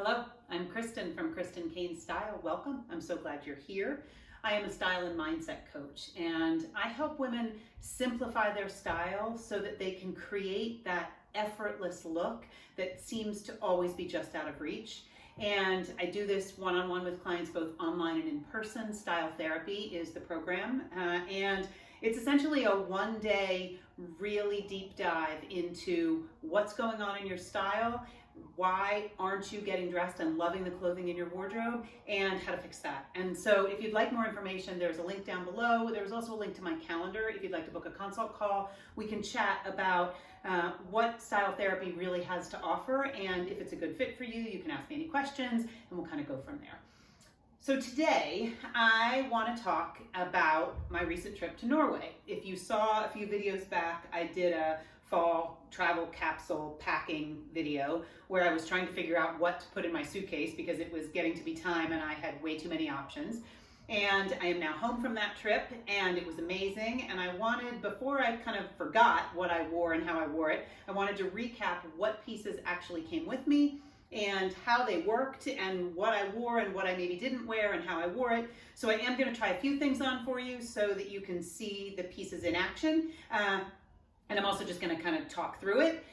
Hello, I'm Kristen from Kristen Cain Style. Welcome. I'm so glad you're here. I am a style and mindset coach, and I help women simplify their style so that they can create that effortless look that seems to always be just out of reach. And I do this one-on-one with clients, both online and in person. Style therapy is the program, and it's essentially a one-day, really deep dive into what's going on in your style, why aren't you getting dressed and loving the clothing in your wardrobe, and how to fix that. And so if you'd like more information, there's a link down below. There's also a link to my calendar. If you'd like to book a consult call, we can chat about what style therapy really has to offer, and if it's a good fit for you, you can ask me any questions and we'll kind of go from there. So today I want to talk about my recent trip to Norway. If you saw a few videos back, I did a fall travel capsule packing video where I was trying to figure out what to put in my suitcase because it was getting to be time and I had way too many options. And I am now home from that trip and it was amazing. And I wanted, before I kind of forgot what I wore and how I wore it, I wanted to recap what pieces actually came with me and how they worked and what I wore and what I maybe didn't wear and how I wore it. So I am going to try a few things on for you so that you can see the pieces in action. And I'm also just going to kind of talk through it.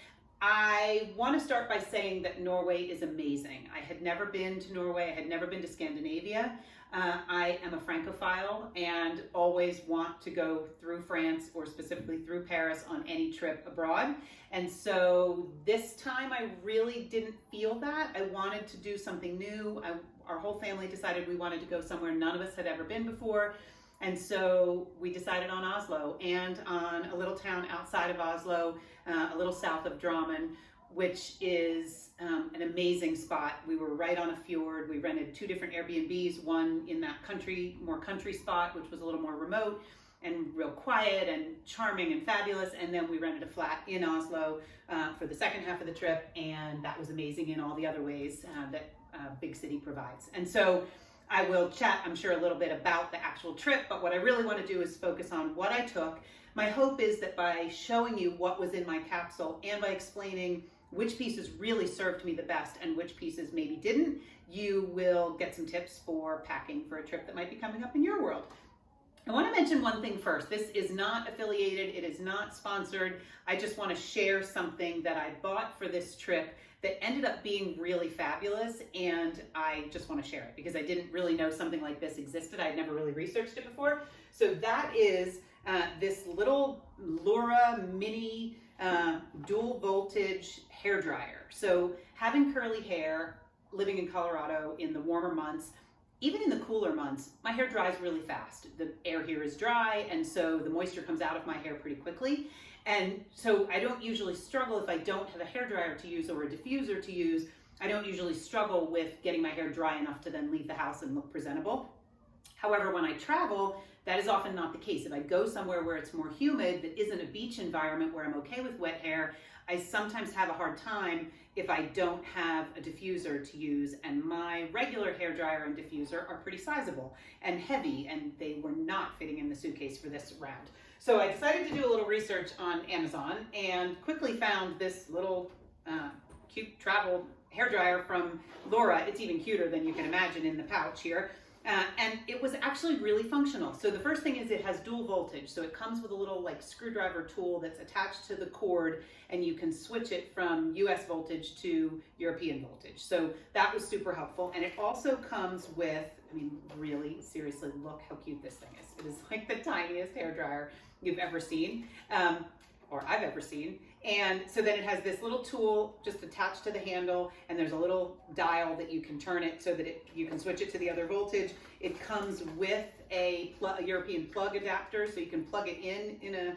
I want to start by saying that Norway is amazing. I had never been to Norway. I had never been to Scandinavia. I am a Francophile and always want to go through France or specifically through Paris on any trip abroad. And so this time I really didn't feel that. I wanted to do something new. Our whole family decided we wanted to go somewhere none of us had ever been before. And so we decided on Oslo and on a little town outside of Oslo, a little south of Drammen, which is an amazing spot. We were right on a fjord. We rented 2 different Airbnbs, one in that more country spot, which was a little more remote and real quiet and charming and fabulous. And then we rented a flat in Oslo for the second half of the trip. And that was amazing in all the other ways that big city provides. And so I will chat, I'm sure, a little bit about the actual trip, but what I really want to do is focus on what I took. My hope is that by showing you what was in my capsule and by explaining which pieces really served me the best and which pieces maybe didn't, you will get some tips for packing for a trip that might be coming up in your world. I want to mention one thing first. This is not affiliated, it is not sponsored. I just want to share something that I bought for this trip that ended up being really fabulous, and I just want to share it because I didn't really know something like this existed. I had never really researched it before. So that is this little Laura mini dual voltage hair dryer. So having curly hair, living in Colorado in the warmer months, even in the cooler months, my hair dries really fast. The air here is dry, and so the moisture comes out of my hair pretty quickly. And so I don't usually struggle if I don't have a hairdryer to use or a diffuser to use. I don't usually struggle with getting my hair dry enough to then leave the house and look presentable. However, when I travel, that is often not the case. If I go somewhere where it's more humid, that isn't a beach environment where I'm okay with wet hair, I sometimes have a hard time if I don't have a diffuser to use, and my regular hairdryer and diffuser are pretty sizable and heavy, and they were not fitting in the suitcase for this round. So I decided to do a little research on Amazon and quickly found this little cute travel hairdryer from Laura. It's even cuter than you can imagine in the pouch here. And it was actually really functional. So the first thing is it has dual voltage. So it comes with a little like screwdriver tool that's attached to the cord, and you can switch it from US voltage to European voltage. So that was super helpful. And it also comes with, I mean, really, seriously, look how cute this thing is. It is like the tiniest hairdryer you've ever seen, or I've ever seen. And so then it has this little tool just attached to the handle, and there's a little dial that you can turn it so that you can switch it to the other voltage. It comes with a European plug adapter, so you can plug it in a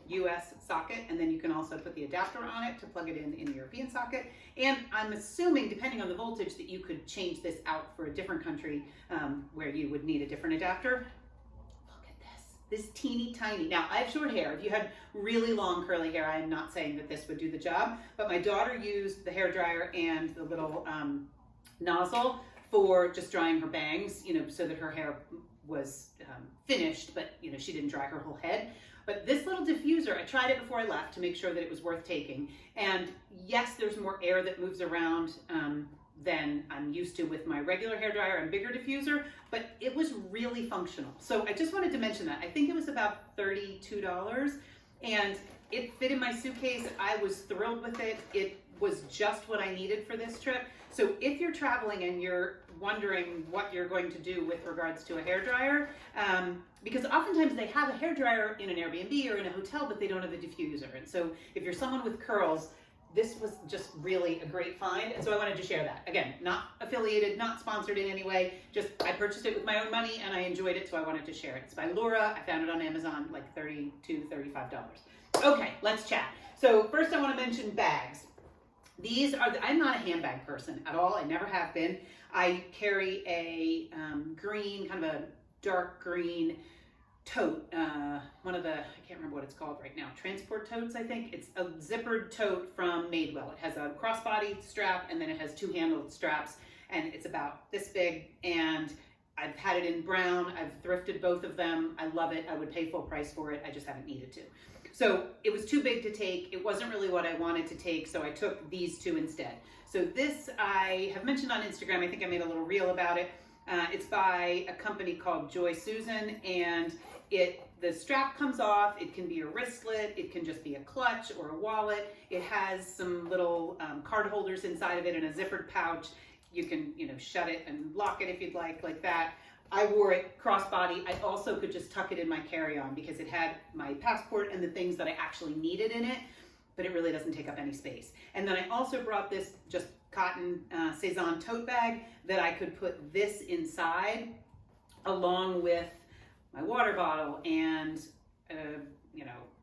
US socket, and then you can also put the adapter on it to plug it in a European socket. And I'm assuming, depending on the voltage, that you could change this out for a different country where you would need a different adapter. This teeny tiny. Now, I have short hair. If you had really long curly hair, I am not saying that this would do the job, but my daughter used the hairdryer and the little nozzle for just drying her bangs, you know, so that her hair was finished, but you know, she didn't dry her whole head. But this little diffuser, I tried it before I left to make sure that it was worth taking. And yes, there's more air that moves around than I'm used to with my regular hairdryer and bigger diffuser, but it was really functional. So I just wanted to mention that. I think it was about $32 and it fit in my suitcase. I was thrilled with it. It was just what I needed for this trip. So if you're traveling and you're wondering what you're going to do with regards to a hairdryer, because oftentimes they have a hairdryer in an Airbnb or in a hotel, but they don't have a diffuser. And so if you're someone with curls, this was just really a great find. And so I wanted to share that. Again, not affiliated, not sponsored in any way, just I purchased it with my own money and I enjoyed it, so I wanted to share it. It's by Laura. I found it on Amazon, like $32, $35. Okay, let's chat. So first I want to mention bags. These are, I'm not a handbag person at all. I never have been. I carry a green, kind of a dark green tote. One of the, I can't remember what it's called right now, transport totes, I think. It's a zippered tote from Madewell. It has a crossbody strap and then it has two handled straps and it's about this big, and I've had it in brown. I've thrifted both of them. I love it. I would pay full price for it. I just haven't needed to. So it was too big to take. It wasn't really what I wanted to take, so I took these two instead. So this I have mentioned on Instagram. I think I made a little reel about it. It's by a company called Joy Susan, and the strap comes off. It can be a wristlet. It can just be a clutch or a wallet. It has some little card holders inside of it and a zippered pouch. You can, shut it and lock it if you'd like that. I wore it crossbody. I also could just tuck it in my carry-on because it had my passport and the things that I actually needed in it, but it really doesn't take up any space. And then I also brought this just cotton Cezanne tote bag that I could put this inside along with my water bottle and,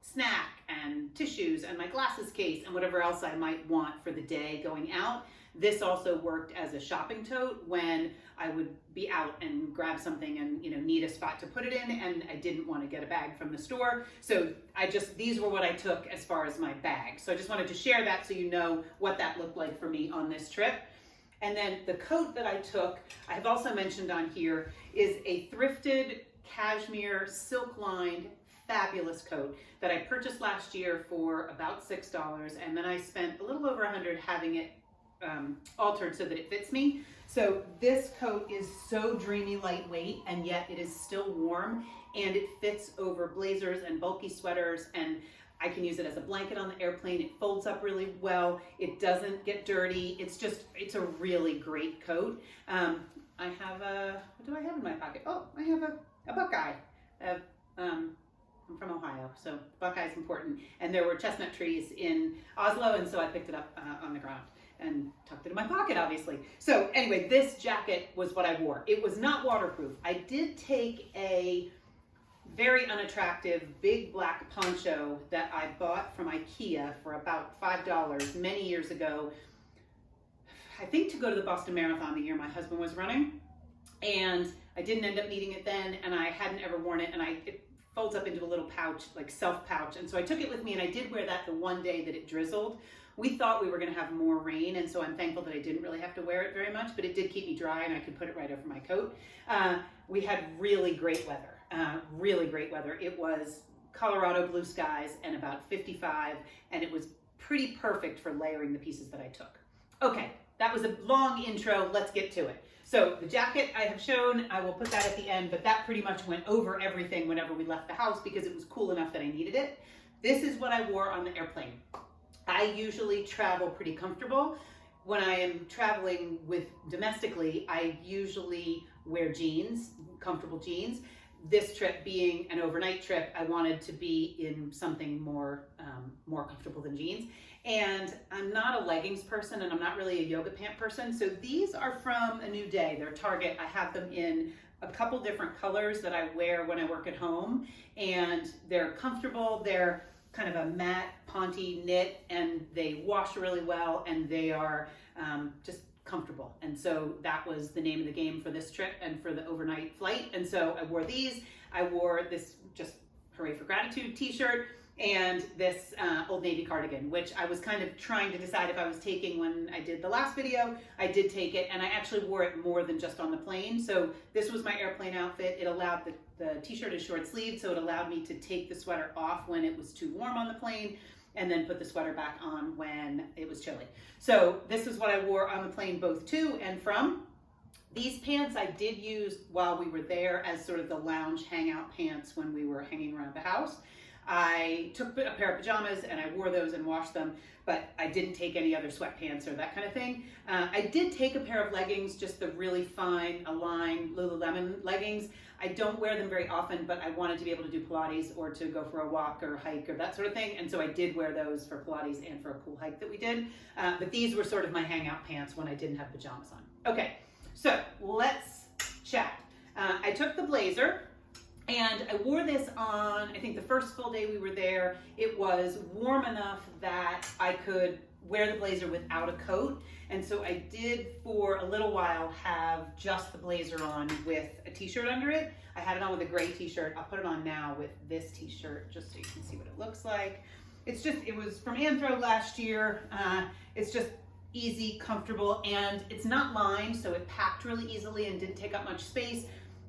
snack and tissues and my glasses case and whatever else I might want for the day going out. This also worked as a shopping tote when I would be out and grab something and need a spot to put it in, and I didn't want to get a bag from the store. So these were what I took as far as my bag. So I just wanted to share that so you know what that looked like for me on this trip. And then the coat that I took, I have also mentioned on here, is a thrifted cashmere silk lined fabulous coat that I purchased last year for about $6, and then I spent a little over $100 having it altered so that it fits me. So this coat is so dreamy lightweight, and yet it is still warm, and it fits over blazers and bulky sweaters, and I can use it as a blanket on the airplane. It folds up really well. It doesn't get dirty. It's a really great coat. I have what do I have in my pocket? Oh, I have a Buckeye. I'm from Ohio, so Buckeye's important. And there were chestnut trees in Oslo, and so I picked it up on the ground and tucked it in my pocket, obviously. So anyway, this jacket was what I wore. It was not waterproof. I did take a very unattractive big black poncho that I bought from IKEA for about $5 many years ago, I think to go to the Boston Marathon the year my husband was running. And I didn't end up needing it then, and I hadn't ever worn it, and it folds up into a little pouch, like self pouch. And so I took it with me, and I did wear that the one day that it drizzled. We thought we were gonna have more rain, and so I'm thankful that I didn't really have to wear it very much, but it did keep me dry and I could put it right over my coat. We had really great weather, really great weather. It was Colorado blue skies and about 55, and it was pretty perfect for layering the pieces that I took. Okay, that was a long intro, let's get to it. So the jacket I have shown, I will put that at the end, but that pretty much went over everything whenever we left the house because it was cool enough that I needed it. This is what I wore on the airplane. I usually travel pretty comfortable. When I am traveling domestically, I usually wear jeans, comfortable jeans. This trip being an overnight trip, I wanted to be in something more comfortable than jeans. And I'm not a leggings person, and I'm not really a yoga pant person. So these are from A New Day. They're Target. I have them in a couple different colors that I wear when I work at home, and they're comfortable. They're kind of a matte ponte knit, and they wash really well, and they are just comfortable. And so that was the name of the game for this trip and for the overnight flight. And so I wore these. I wore this just Hooray for Gratitude t-shirt and this Old Navy cardigan, which I was kind of trying to decide if I was taking when I did the last video. I did take it, and I actually wore it more than just on the plane. So this was my airplane outfit. It allowed, the t-shirt is short sleeved, so it allowed me to take the sweater off when it was too warm on the plane. and then put the sweater back on when it was chilly. So this is what I wore on the plane both to and from. These pants I did use while we were there as sort of the lounge hangout pants when we were hanging around the house. I took a pair of pajamas and I wore those and washed them, but I didn't take any other sweatpants or that kind of thing. I did take a pair of leggings, just the really fine Align Lululemon leggings. I don't wear them very often, but I wanted to be able to do Pilates or to go for a walk or hike or that sort of thing. And so I did wear those for Pilates and for a cool hike that we did. But these were sort of my hangout pants when I didn't have pajamas on. Okay, so let's chat. I took the blazer. And I wore this on, I think the first full day we were there. It was warm enough that I could wear the blazer without a coat. And so I did for a little while have just the blazer on with a t-shirt under it. I had it on with a gray t-shirt. I'll put it on now with this t-shirt just so you can see what it looks like. It was from Anthro last year. It's just easy, comfortable, and it's not lined, so it packed really easily and didn't take up much space.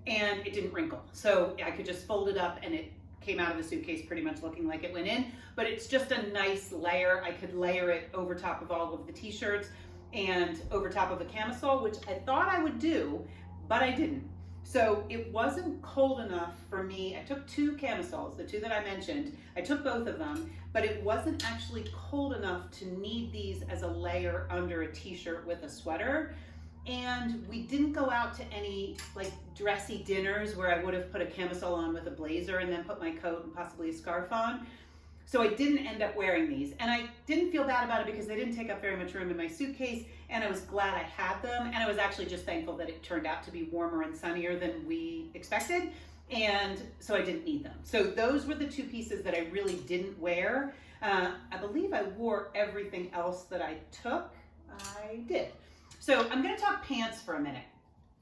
And it didn't wrinkle. So I could just fold it up and it came out of the suitcase pretty much looking like it went in, but it's just a nice layer. I could layer it over top of all of the t-shirts and over top of a camisole, which I thought I would do, but I didn't. So it wasn't cold enough for me. I took 2 camisoles, the 2 that I mentioned. I took both of them, but it wasn't actually cold enough to need these as a layer under a t-shirt with a sweater. And we didn't go out to any like dressy dinners where I would have put a camisole on with a blazer and then put my coat and possibly a scarf on. So I didn't end up wearing these. And I didn't feel bad about it because they didn't take up very much room in my suitcase, and I was glad I had them. And I was actually just thankful that it turned out to be warmer and sunnier than we expected. And so I didn't need them. So those were the 2 pieces that I really didn't wear. I believe I wore everything else that I took. I did. So I'm going to talk pants for a minute.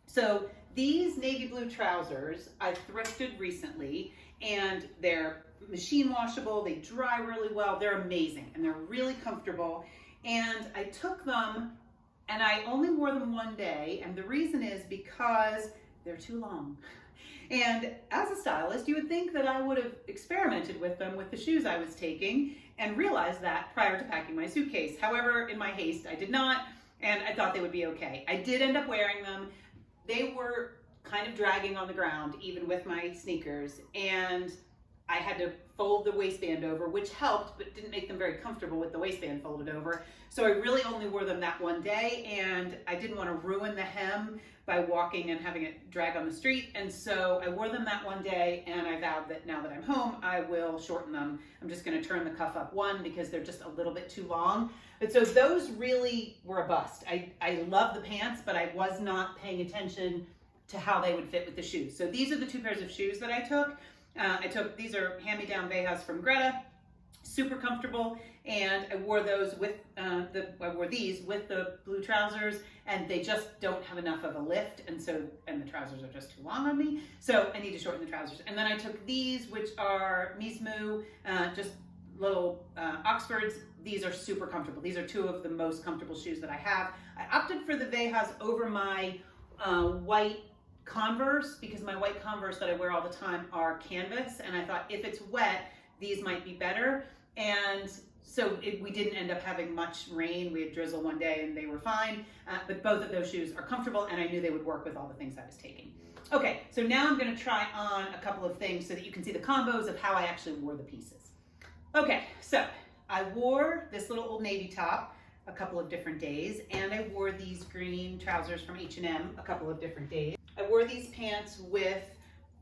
So these navy blue trousers I thrifted recently, and they're machine washable. They dry really well. They're amazing and they're really comfortable. And I took them and I only wore them one day. And the reason is because they're too long. And as a stylist, you would think that I would have experimented with them with the shoes I was taking and realized that prior to packing my suitcase. However, in my haste, I did not. And I thought they would be okay. I did end up wearing them. They were kind of dragging on the ground, even with my sneakers. And I had to fold the waistband over, which helped, but didn't make them very comfortable with the waistband folded over. So I really only wore them that one day, and I didn't want to ruin the hem by walking and having it drag on the street. And so I wore them that one day, and I vowed that now that I'm home, I will shorten them. I'm just going to turn the cuff up one because they're just a little bit too long. But so those really were a bust. I love the pants, but I was not paying attention to how they would fit with the shoes. So these are the 2 pairs of shoes that I took. These are hand-me-down Vejas from Greta, super comfortable, and I wore those with these with the blue trousers, and they just don't have enough of a lift, and the trousers are just too long on me, so I need to shorten the trousers. And then I took these, which are Mismu, just little Oxfords. These are super comfortable. These are 2 of the most comfortable shoes that I have. I opted for the Vejas over my white Converse because my white Converse that I wear all the time are canvas, and I thought if it's wet, these might be better. And so we didn't end up having much rain. We had drizzle one day and they were fine, but both of those shoes are comfortable, and I knew they would work with all the things I was taking. Okay, so now I'm going to try on a couple of things so that you can see the combos of how I actually wore the pieces. Okay, so I wore this little Old Navy top a couple of different days, and I wore these green trousers from H&M a couple of different days. I wore these pants with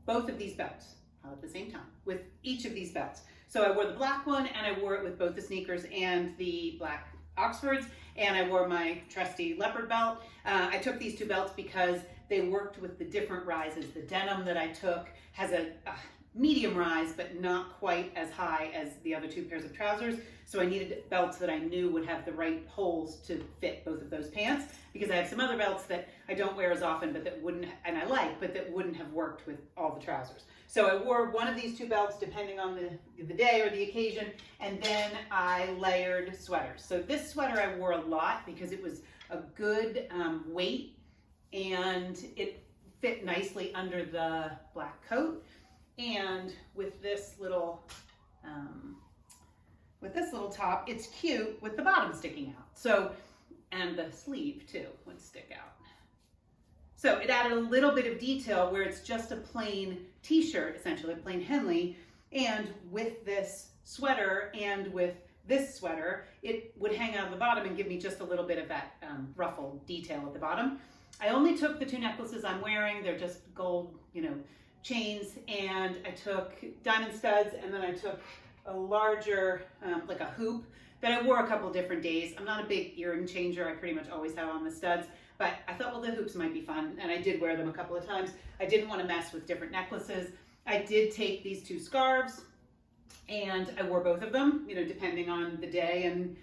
both of these belts, all at the same time, with each of these belts. So I wore the black one, and I wore it with both the sneakers and the black Oxfords, and I wore my trusty leopard belt. I took these 2 belts because they worked with the different rises. The denim that I took has a medium rise, but not quite as high as the other 2 pairs of trousers. So I needed belts that I knew would have the right holes to fit both of those pants, because I have some other belts that I don't wear as often, but that wouldn't, and I like, but that wouldn't have worked with all the trousers. So I wore one of these 2 belts depending on the day or the occasion, and then I layered sweaters. So this sweater I wore a lot because it was a good weight, and it fit nicely under the black coat. And with this little, with this little top, it's cute with the bottom sticking out. So, and the sleeve too would stick out. So it added a little bit of detail where it's just a plain t-shirt, essentially a plain Henley, and with this sweater and with this sweater, it would hang out of the bottom and give me just a little bit of that ruffled detail at the bottom. I only took the two necklaces I'm wearing. They're just gold, chains, and I took diamond studs, and then I took a larger, like a hoop that I wore a couple different days. I'm not a big earring changer. I pretty much always have on the studs, but I thought, well, the hoops might be fun, and I did wear them a couple of times. I didn't want to mess with different necklaces. I did take these two scarves, and I wore both of them, depending on the day and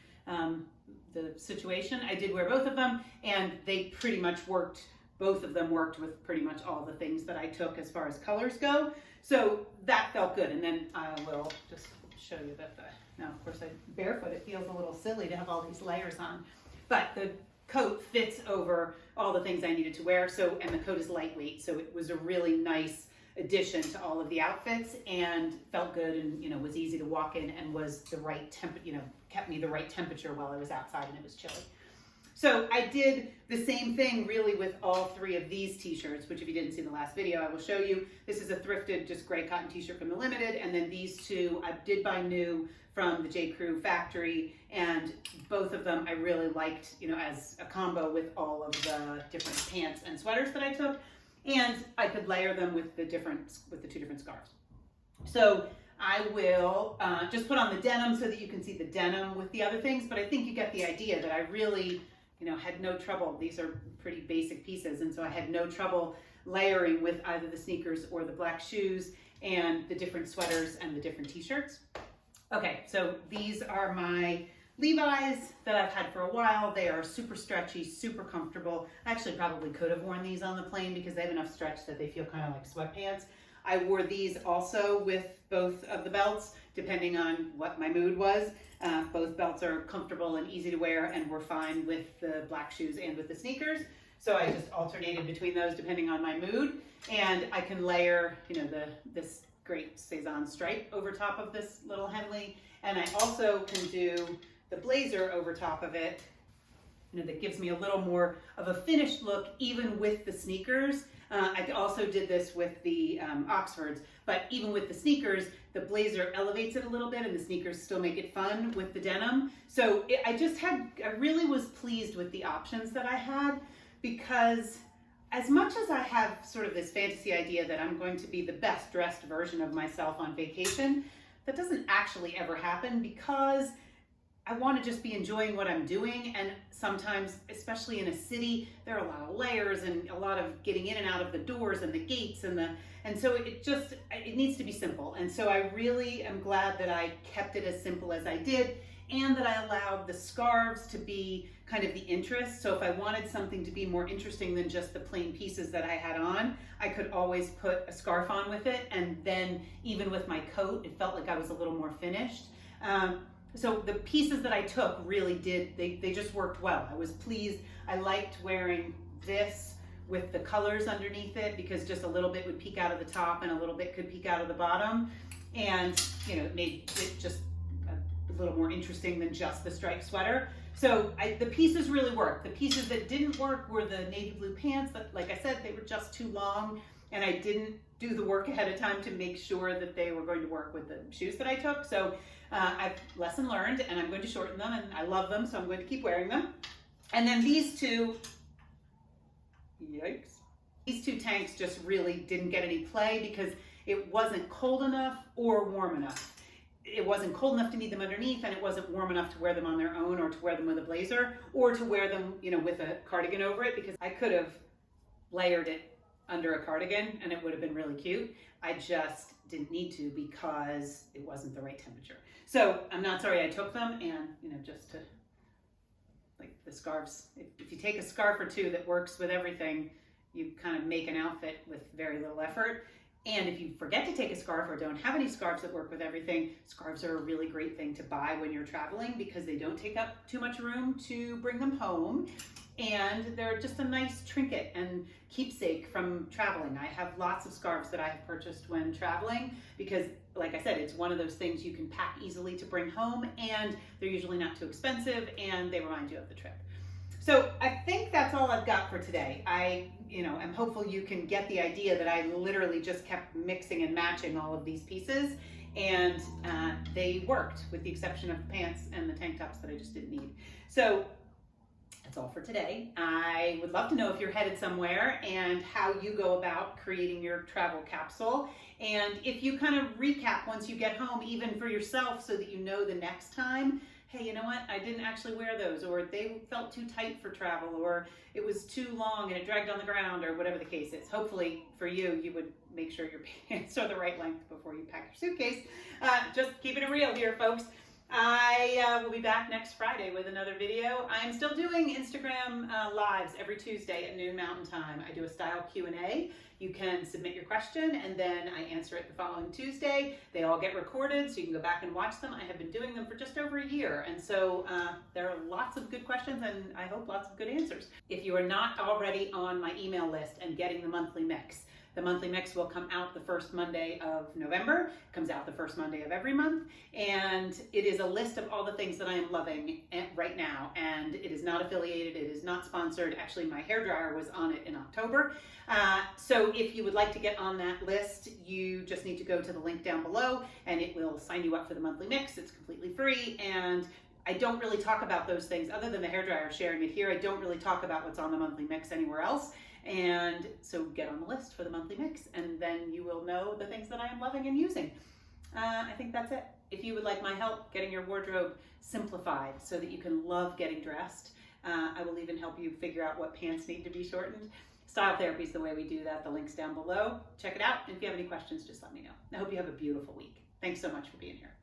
the situation. I did wear both of them, and they pretty much worked. Both of them worked with pretty much all the things that I took as far as colors go. So that felt good. And then I will just show you that. Now, of course, barefoot, it feels a little silly to have all these layers on, but the coat fits over all the things I needed to wear. So, and the coat is lightweight. So it was a really nice addition to all of the outfits, and felt good, and was easy to walk in, and was the right kept me the right temperature while I was outside and it was chilly. So I did the same thing really with all three of these t-shirts, which if you didn't see the last video, I will show you. This is a thrifted, just gray cotton t-shirt from the Limited, and then these two I did buy new from the J. Crew factory, and both of them I really liked, as a combo with all of the different pants and sweaters that I took. And I could layer them with the two different scarves. So I will just put on the denim so that you can see the denim with the other things, but I think you get the idea that I really, had no trouble. These are pretty basic pieces, and so I had no trouble layering with either the sneakers or the black shoes and the different sweaters and the different t-shirts. Okay, so these are my Levi's that I've had for a while. They are super stretchy, super comfortable. I actually probably could have worn these on the plane because they have enough stretch that they feel kind of like sweatpants. I wore these also with both of the belts, depending on what my mood was. Both belts are comfortable and easy to wear, and were fine with the black shoes and with the sneakers. So I just alternated between those depending on my mood. And I can layer, this great Cezanne stripe over top of this little Henley. And I also can do the blazer over top of it, that gives me a little more of a finished look, even with the sneakers. I also did this with the Oxfords, but even with the sneakers, the blazer elevates it a little bit, and the sneakers still make it fun with the denim. So I really was pleased with the options that I had, because as much as I have sort of this fantasy idea that I'm going to be the best dressed version of myself on vacation, that doesn't actually ever happen, because I want to just be enjoying what I'm doing. And sometimes, especially in a city, there are a lot of layers and a lot of getting in and out of the doors and the gates and so it needs to be simple. And so I really am glad that I kept it as simple as I did, and that I allowed the scarves to be kind of the interest. So if I wanted something to be more interesting than just the plain pieces that I had on, I could always put a scarf on with it. And then even with my coat, it felt like I was a little more finished. So the pieces that I took really they just worked well. I was pleased. I liked wearing this with the colors underneath it, because just a little bit would peek out of the top and a little bit could peek out of the bottom. And, it made it just a little more interesting than just the striped sweater. So the pieces really worked. The pieces that didn't work were the navy blue pants that, like I said, they were just too long, and I didn't do the work ahead of time to make sure that they were going to work with the shoes that I took. So I've lesson learned, and I'm going to shorten them, and I love them, so I'm going to keep wearing them. And then these two, yikes. These two tanks just really didn't get any play because it wasn't cold enough or warm enough. It wasn't cold enough to need them underneath, and it wasn't warm enough to wear them on their own, or to wear them with a blazer, or to wear them, with a cardigan over it, because I could have layered it under a cardigan and it would have been really cute. I just didn't need to because it wasn't the right temperature. So I'm not sorry I took them, and just to, like the scarves, if you take a scarf or two that works with everything, you kind of make an outfit with very little effort. And if you forget to take a scarf or don't have any scarves that work with everything, scarves are a really great thing to buy when you're traveling, because they don't take up too much room to bring them home. And they're just a nice trinket and keepsake from traveling. I have lots of scarves that I have purchased when traveling, because like I said, it's one of those things you can pack easily to bring home, and they're usually not too expensive, and they remind you of the trip. So I think that's all I've got for today. I'm hopeful you can get the idea that I literally just kept mixing and matching all of these pieces, and they worked, with the exception of the pants and the tank tops that I just didn't need. So that's all for today. I would love to know if you're headed somewhere and how you go about creating your travel capsule. And if you kind of recap once you get home, even for yourself, so that you know the next time, hey, you know what, I didn't actually wear those, or they felt too tight for travel, or it was too long and it dragged on the ground, or whatever the case is. Hopefully for you, you would make sure your pants are the right length before you pack your suitcase. Just keeping it real here, folks. I will be back next Friday with another video. I'm still doing Instagram lives every Tuesday at noon Mountain Time. I do a style Q&A. You can submit your question, and then I answer it the following Tuesday. They all get recorded, so you can go back and watch them. I have been doing them for just over a year, and so there are lots of good questions, and I hope lots of good answers. If you are not already on my email list and getting the monthly mix, the monthly mix will come out the first Monday of November, comes out the first Monday of every month, and it is a list of all the things that I am loving right now, and it is not affiliated, it is not sponsored. Actually, my hairdryer was on it in October. So if you would like to get on that list, you just need to go to the link down below, and it will sign you up for the monthly mix. It's completely free, and I don't really talk about those things other than the hairdryer sharing it here. I don't really talk about what's on the monthly mix anywhere else. And so get on the list for the monthly mix, and then you will know the things that I am loving and using. I think that's it. If you would like my help getting your wardrobe simplified so that you can love getting dressed, I will even help you figure out what pants need to be shortened. Style therapy is the way we do that. The link's down below. Check it out. And if you have any questions, just let me know. I hope you have a beautiful week. Thanks so much for being here.